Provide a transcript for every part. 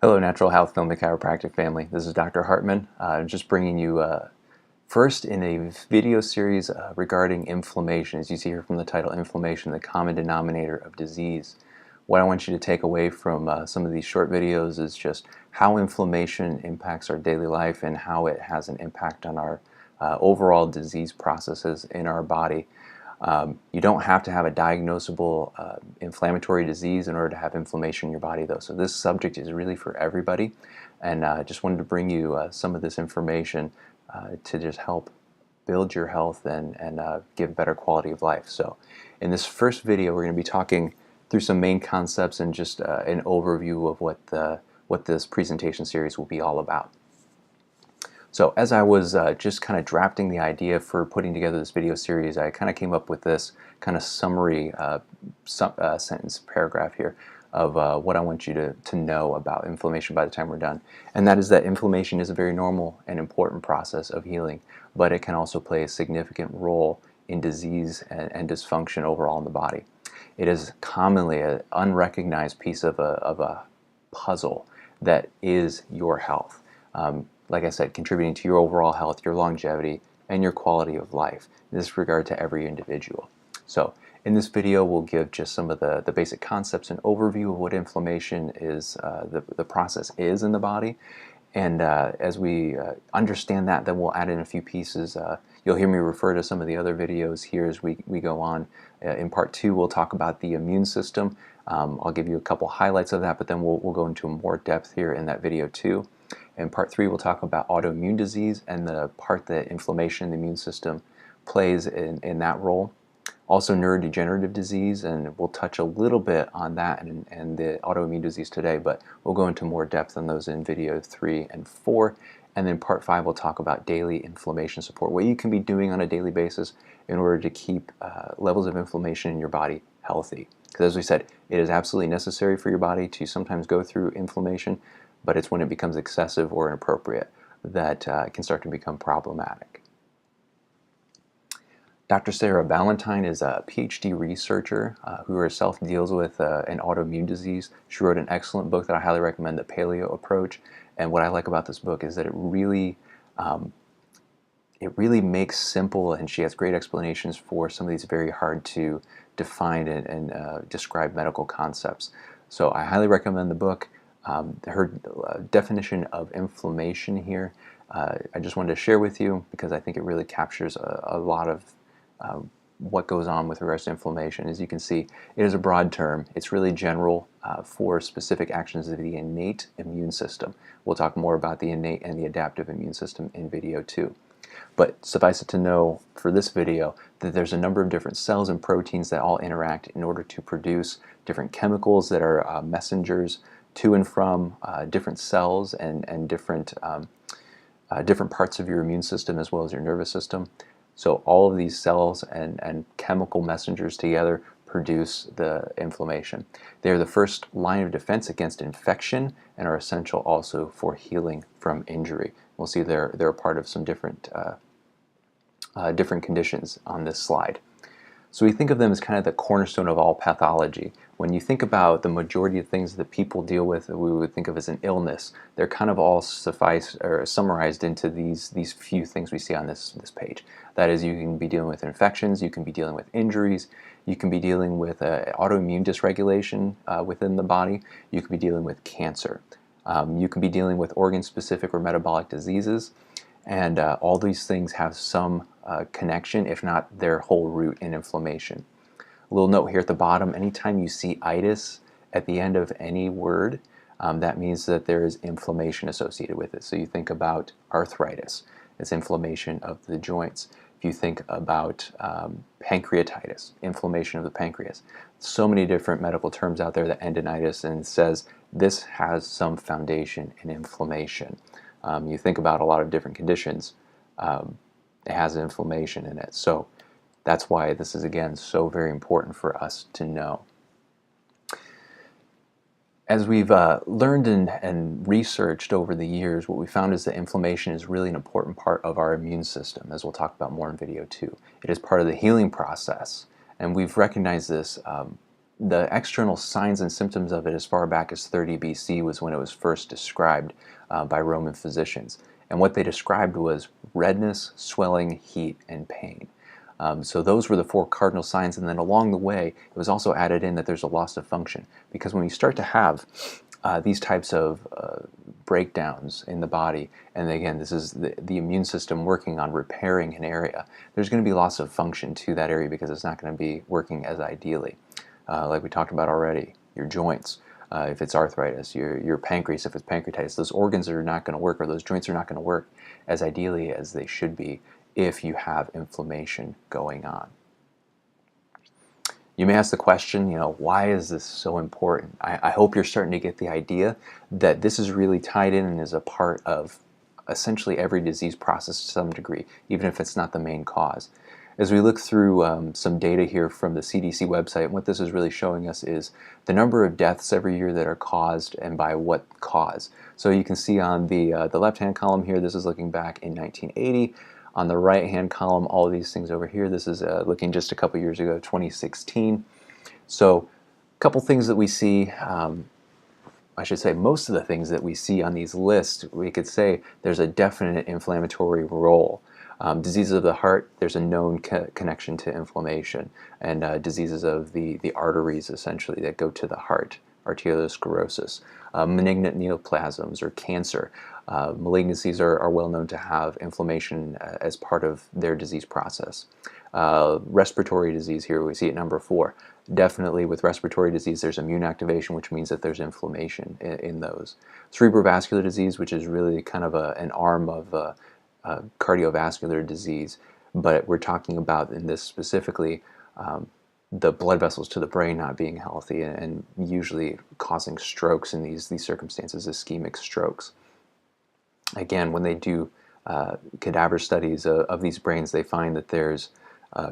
Hello, Natural Health Family Chiropractic family. This is Dr. Hartman, just bringing you first in a video series regarding inflammation. As you see here from the title, Inflammation, the Common Denominator of Disease. What I want you to take away from some of these short videos is just how inflammation impacts our daily life and how it has an impact on our overall disease processes in our body. You don't have to have a diagnosable inflammatory disease in order to have inflammation in your body, though. So this subject is really for everybody, and I just wanted to bring you some of this information to just help build your health and give better quality of life. So in this first video, we're going to be talking through some main concepts and just an overview of what this presentation series will be all about. So as I was just kind of drafting the idea for putting together this video series, I kind of came up with this kind of summary sentence paragraph here of what I want you to know about inflammation by the time we're done. And that is that inflammation is a very normal and important process of healing, but it can also play a significant role in disease and dysfunction overall in the body. It is commonly an unrecognized piece of a puzzle that is your health. Like I said, contributing to your overall health, your longevity, and your quality of life. In this regard to every individual. So in this video, we'll give just some of the basic concepts and overview of what inflammation is, the process is in the body. And as we understand that, then we'll add in a few pieces. You'll hear me refer to some of the other videos here as we go on. In part 2, we'll talk about the immune system. I'll give you a couple highlights of that, but then we'll go into more depth here in that video too. In part 3, we'll talk about autoimmune disease and the part that inflammation in the immune system plays in that role. Also neurodegenerative disease, and we'll touch a little bit on that and the autoimmune disease today, but we'll go into more depth on those in video 3 and 4. And then part 5, we'll talk about daily inflammation support, what you can be doing on a daily basis in order to keep levels of inflammation in your body healthy. Because as we said, it is absolutely necessary for your body to sometimes go through inflammation, but it's when it becomes excessive or inappropriate that it can start to become problematic. Dr. Sarah Ballantyne is a PhD researcher who herself deals with an autoimmune disease. She wrote an excellent book that I highly recommend, The Paleo Approach. And what I like about this book is that it really makes simple, and she has great explanations for some of these very hard to define and describe medical concepts. So I highly recommend the book. Her definition of inflammation here, I just wanted to share with you because I think it really captures a lot of what goes on with regards to inflammation. As you can see, it is a broad term. It's really general for specific actions of the innate immune system. We'll talk more about the innate and the adaptive immune system in video 2. But suffice it to know for this video that there's a number of different cells and proteins that all interact in order to produce different chemicals that are messengers to and from different cells and different parts of your immune system as well as your nervous system. So all of these cells and chemical messengers together produce the inflammation. They are the first line of defense against infection and are essential also for healing from injury. We'll see they're a part of some different conditions on this slide. So we think of them as kind of the cornerstone of all pathology. When you think about the majority of things that people deal with that we would think of as an illness, they're kind of all summarized into these few things we see on this page. That is, you can be dealing with infections, you can be dealing with injuries, you can be dealing with autoimmune dysregulation within the body, you can be dealing with cancer, you can be dealing with organ-specific or metabolic diseases, and all these things have some connection, if not their whole root, in inflammation. A little note here at the bottom, anytime you see itis at the end of any word, that means that there is inflammation associated with it. So you think about arthritis, it's inflammation of the joints. If you think about pancreatitis, inflammation of the pancreas. So many different medical terms out there that end in itis, and it says this has some foundation in inflammation. You think about a lot of different conditions, it has inflammation in it. So that's why this is, again, so very important for us to know. As we've learned and researched over the years, what we found is that inflammation is really an important part of our immune system, as we'll talk about more in video 2. It is part of the healing process, and we've recognized this the external signs and symptoms of it as far back as 30 BC was when it was first described by Roman physicians. And what they described was redness, swelling, heat, and pain. So those were the four cardinal signs, and then along the way it was also added in that there's a loss of function, because when you start to have these types of breakdowns in the body, and again this is the immune system working on repairing an area, there's going to be loss of function to that area because it's not going to be working as ideally. Like we talked about already, your joints, if it's arthritis, your pancreas, if it's pancreatitis, those organs are not going to work, or those joints are not going to work as ideally as they should be if you have inflammation going on. You may ask the question, why is this so important? I hope you're starting to get the idea that this is really tied in and is a part of essentially every disease process to some degree, even if it's not the main cause. As we look through some data here from the CDC website, what this is really showing us is the number of deaths every year that are caused and by what cause. So you can see on the left-hand column here, this is looking back in 1980. On the right-hand column, all of these things over here, this is looking just a couple years ago, 2016. So a couple things that we see, I should say most of the things that we see on these lists, we could say there's a definite inflammatory role. Diseases of the heart, there's a known connection to inflammation, and diseases of the arteries essentially that go to the heart, arteriosclerosis, malignant neoplasms or cancer. Malignancies are well known to have inflammation as part of their disease process. Respiratory disease here, we see at number 4. Definitely with respiratory disease there's immune activation, which means that there's inflammation in those. Cerebrovascular disease, which is really kind of an arm of cardiovascular disease, but we're talking about in this specifically the blood vessels to the brain not being healthy and usually causing strokes in these circumstances, ischemic strokes. Again, when they do cadaver studies of these brains, they find that there's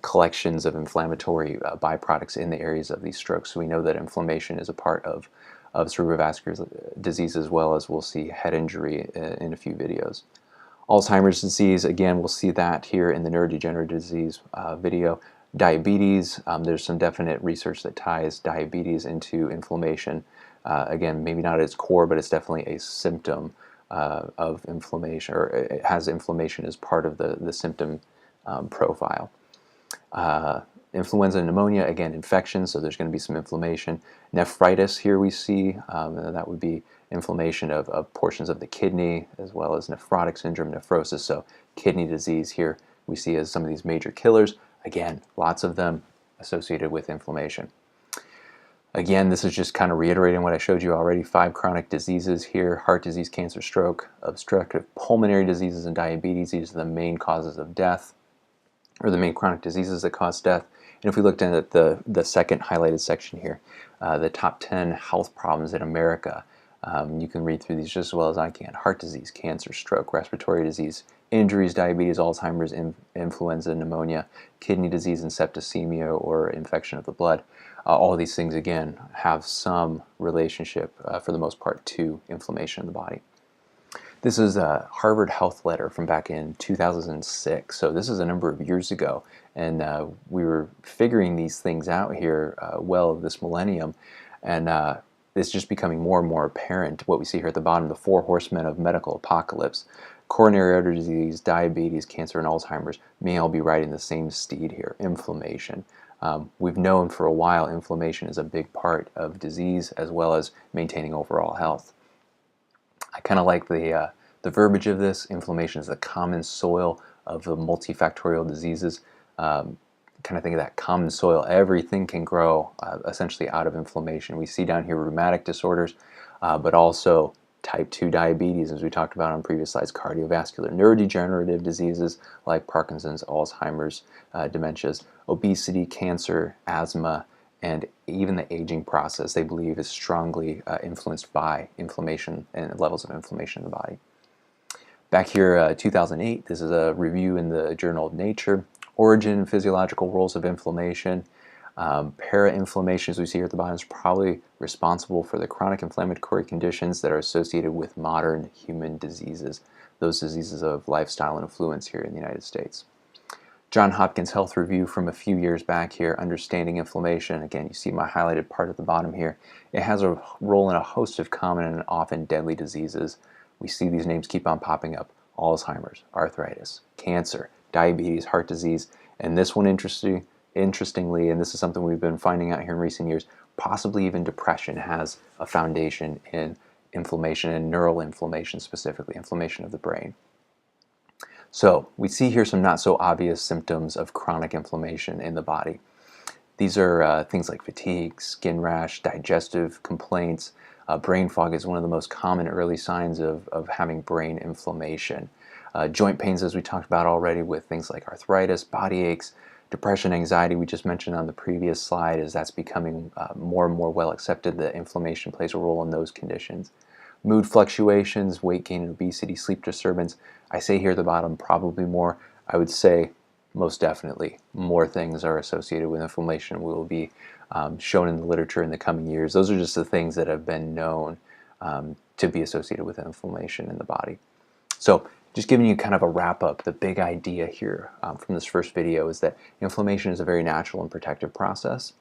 collections of inflammatory byproducts in the areas of these strokes. So we know that inflammation is a part of cerebrovascular disease, as well as we'll see head injury in a few videos. Alzheimer's disease, again, we'll see that here in the neurodegenerative disease video. Diabetes, there's some definite research that ties diabetes into inflammation. Again, maybe not at its core, but it's definitely a symptom of inflammation, or it has inflammation as part of the symptom profile. Influenza and pneumonia, again, infection, so there's going to be some inflammation. Nephritis, here we see, that would be inflammation of portions of the kidney, as well as nephrotic syndrome, nephrosis, so kidney disease here we see as some of these major killers. Again, lots of them associated with inflammation. Again, this is just kind of reiterating what I showed you already. 5 chronic diseases here: heart disease, cancer, stroke, obstructive pulmonary diseases, and diabetes. These are the main causes of death, or the main chronic diseases that cause death. And if we looked at the second highlighted section here, the top 10 health problems in America, you can read through these just as well as I can. Heart disease, cancer, stroke, respiratory disease, injuries, diabetes, Alzheimer's, influenza, pneumonia, kidney disease, and septicemia, or infection of the blood. All of these things, again, have some relationship, for the most part, to inflammation in the body. This is a Harvard Health letter from back in 2006, so this is a number of years ago, and we were figuring these things out here well this millennium, and it's just becoming more and more apparent. What we see here at the bottom, the 4 horsemen of medical apocalypse: coronary artery disease, diabetes, cancer, and Alzheimer's may all be riding the same steed here: inflammation. We've known for a while inflammation is a big part of disease, as well as maintaining overall health. I kind of like the verbiage of this. Inflammation is the common soil of the multifactorial diseases. Kind of think of that common soil. Everything can grow essentially out of inflammation. We see down here rheumatic disorders, but also type 2 diabetes, as we talked about on previous slides, cardiovascular, neurodegenerative diseases like Parkinson's, Alzheimer's, dementias, obesity, cancer, asthma, and even the aging process, they believe, is strongly influenced by inflammation and levels of inflammation in the body. Back here, 2008, this is a review in the journal of Nature: origin and physiological roles of inflammation. Para-inflammation, as we see here at the bottom, is probably responsible for the chronic inflammatory conditions that are associated with modern human diseases, those diseases of lifestyle and affluence here in the United States. John Hopkins Health Review from a few years back here, Understanding Inflammation. Again, you see my highlighted part at the bottom here. It has a role in a host of common and often deadly diseases. We see these names keep on popping up: Alzheimer's, arthritis, cancer, diabetes, heart disease, and this one interestingly, and this is something we've been finding out here in recent years, possibly even depression has a foundation in inflammation and neural inflammation, specifically inflammation of the brain. So we see here some not so obvious symptoms of chronic inflammation in the body. These are things like fatigue, skin rash, digestive complaints. Brain fog is one of the most common early signs of having brain inflammation. Joint pains, as we talked about already, with things like arthritis, body aches, depression, anxiety, we just mentioned on the previous slide, as that's becoming more and more well accepted that inflammation plays a role in those conditions. Mood fluctuations, weight gain and obesity, sleep disturbance. I say here at the bottom, probably more. I would say most definitely more things are associated with inflammation. We will be shown in the literature in the coming years. Those are just the things that have been known to be associated with inflammation in the body. So just giving you kind of a wrap up, the big idea here from this first video is that inflammation is a very natural and protective process,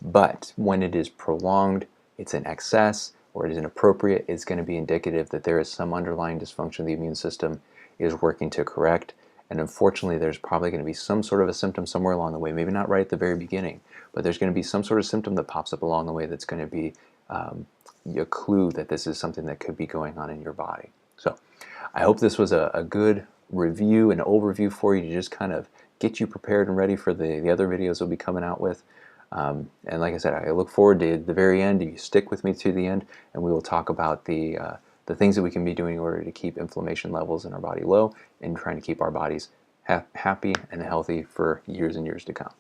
but when it is prolonged, it's in excess, or it is inappropriate, it's going to be indicative that there is some underlying dysfunction the immune system is working to correct. And unfortunately, there's probably going to be some sort of a symptom somewhere along the way, maybe not right at the very beginning, but there's going to be some sort of symptom that pops up along the way that's going to be a clue that this is something that could be going on in your body. So I hope this was a good review and overview for you to just kind of get you prepared and ready for the other videos we'll be coming out with. And like I said, I look forward to the very end. You stick with me to the end, and we will talk about the things that we can be doing in order to keep inflammation levels in our body low and trying to keep our bodies happy and healthy for years and years to come.